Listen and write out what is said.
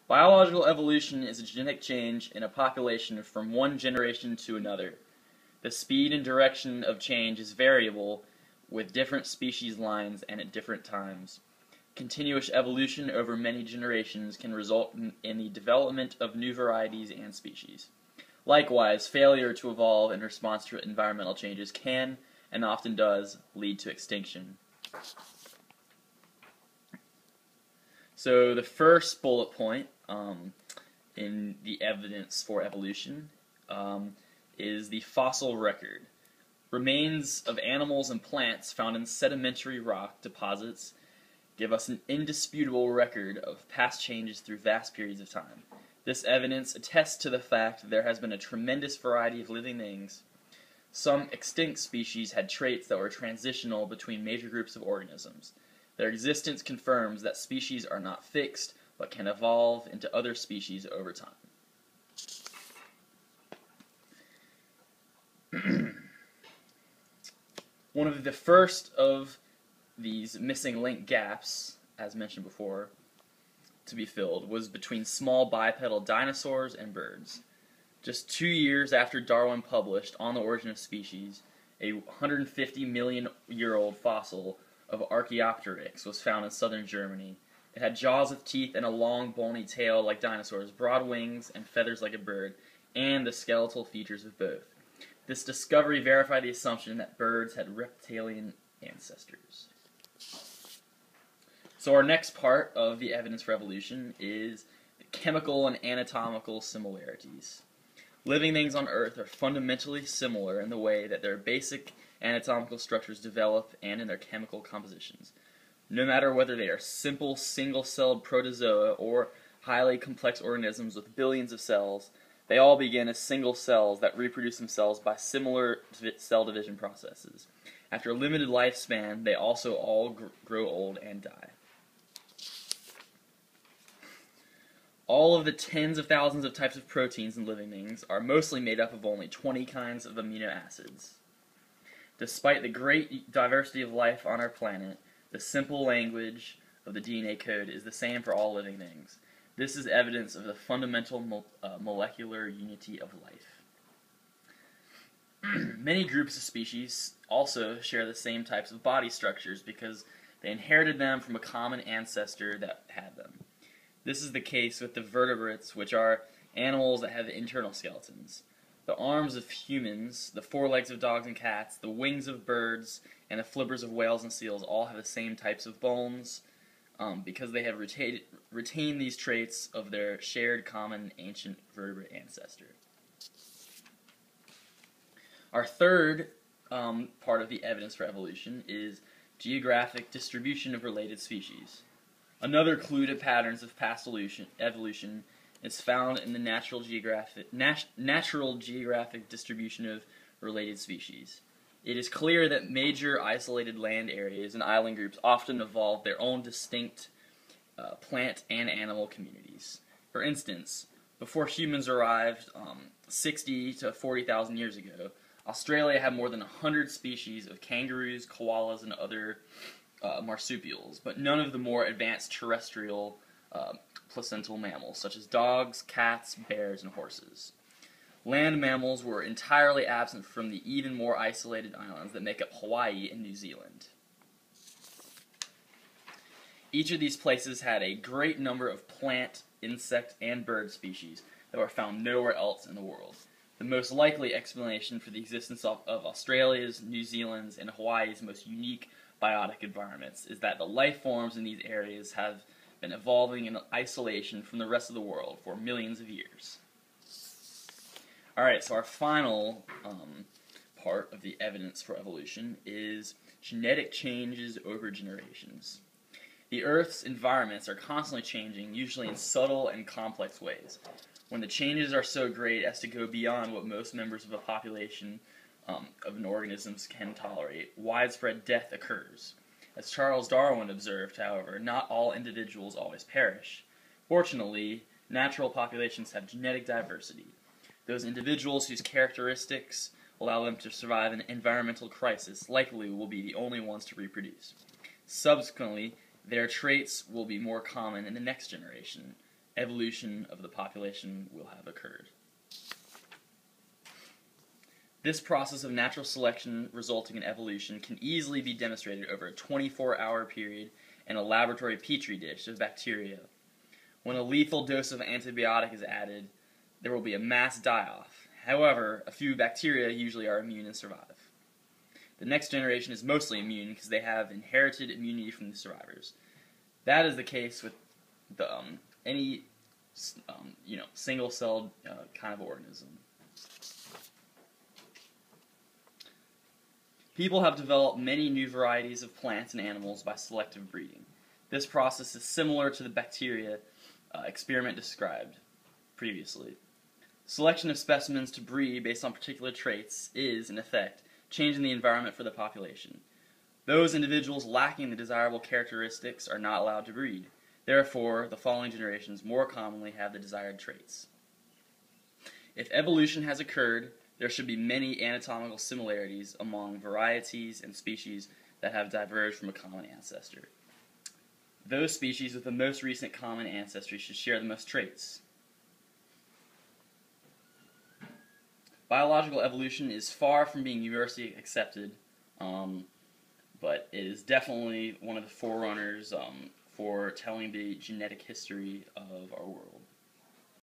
Biological evolution is a genetic change in a population from one generation to another. The speed and direction of change is variable with different species lines and at different times. Continuous evolution over many generations can result in the development of new varieties and species. Likewise, failure to evolve in response to environmental changes can, and often does, lead to extinction. So the first bullet point in the evidence for evolution is the fossil record. Remains of animals and plants found in sedimentary rock deposits give us an indisputable record of past changes through vast periods of time. This evidence attests to the fact that there has been a tremendous variety of living things. Some extinct species had traits that were transitional between major groups of organisms. Their existence confirms that species are not fixed, but can evolve into other species over time. One of the first of these missing link gaps, as mentioned before, to be filled was between small bipedal dinosaurs and birds. Just 2 years after Darwin published On the Origin of Species, a 150 million year old fossil of Archaeopteryx was found in southern Germany. It had jaws with teeth and a long bony tail like dinosaurs, broad wings and feathers like a bird, and the skeletal features of both. This discovery verified the assumption that birds had reptilian ancestors. So our next part of the evidence for evolution is the chemical and anatomical similarities. Living things on Earth are fundamentally similar in the way that their basic anatomical structures develop and in their chemical compositions. No matter whether they are simple single-celled protozoa or highly complex organisms with billions of cells, they all begin as single cells that reproduce themselves by similar cell division processes. After a limited lifespan, they also all grow old and die. All of the tens of thousands of types of proteins in living things are mostly made up of only 20 kinds of amino acids. Despite the great diversity of life on our planet, the simple language of the DNA code is the same for all living things. This is evidence of the fundamental molecular unity of life. Many groups of species also share the same types of body structures because they inherited them from a common ancestor that had them. This is the case with the vertebrates, which are animals that have internal skeletons. The arms of humans, the forelegs of dogs and cats, the wings of birds, and the flippers of whales and seals all have the same types of bones because they have retained these traits of their shared common ancient vertebrate ancestor. Our third part of the evidence for evolution is geographic distribution of related species. Another clue to patterns of past evolution is found in the natural geographic distribution of related species. It is clear that major isolated land areas and island groups often evolved their own distinct plant and animal communities. For instance, before humans arrived 60 to 40,000 years ago, Australia had more than 100 species of kangaroos, koalas, and other marsupials, but none of the more advanced terrestrial placental mammals, such as dogs, cats, bears, and horses. Land mammals were entirely absent from the even more isolated islands that make up Hawaii and New Zealand. Each of these places had a great number of plant, insect, and bird species that were found nowhere else in the world. The most likely explanation for the existence of Australia's, New Zealand's, and Hawaii's most unique biotic environments is that the life forms in these areas have been evolving in isolation from the rest of the world for millions of years. Alright, so our final part of the evidence for evolution is genetic changes over generations. The Earth's environments are constantly changing, usually in subtle and complex ways. When the changes are so great as to go beyond what most members of a population of an organism can tolerate, widespread death occurs. As Charles Darwin observed, however, not all individuals always perish. Fortunately, natural populations have genetic diversity. Those individuals whose characteristics allow them to survive an environmental crisis likely will be the only ones to reproduce. Subsequently, their traits will be more common in the next generation. evolution of the population will have occurred. This process of natural selection resulting in evolution can easily be demonstrated over a 24-hour period in a laboratory petri dish of bacteria. When a lethal dose of antibiotic is added, there will be a mass die-off. However, a few bacteria usually are immune and survive. The next generation is mostly immune because they have inherited immunity from the survivors. That is the case with any single-celled kind of organism. People have developed many new varieties of plants and animals by selective breeding. This process is similar to the bacteria experiment described previously. Selection of specimens to breed based on particular traits is, in effect, changing the environment for the population. Those individuals lacking the desirable characteristics are not allowed to breed. Therefore, the following generations more commonly have the desired traits. If evolution has occurred, there should be many anatomical similarities among varieties and species that have diverged from a common ancestor. Those species with the most recent common ancestry should share the most traits. Biological evolution is far from being universally accepted, but it is definitely one of the forerunners for telling the genetic history of our world.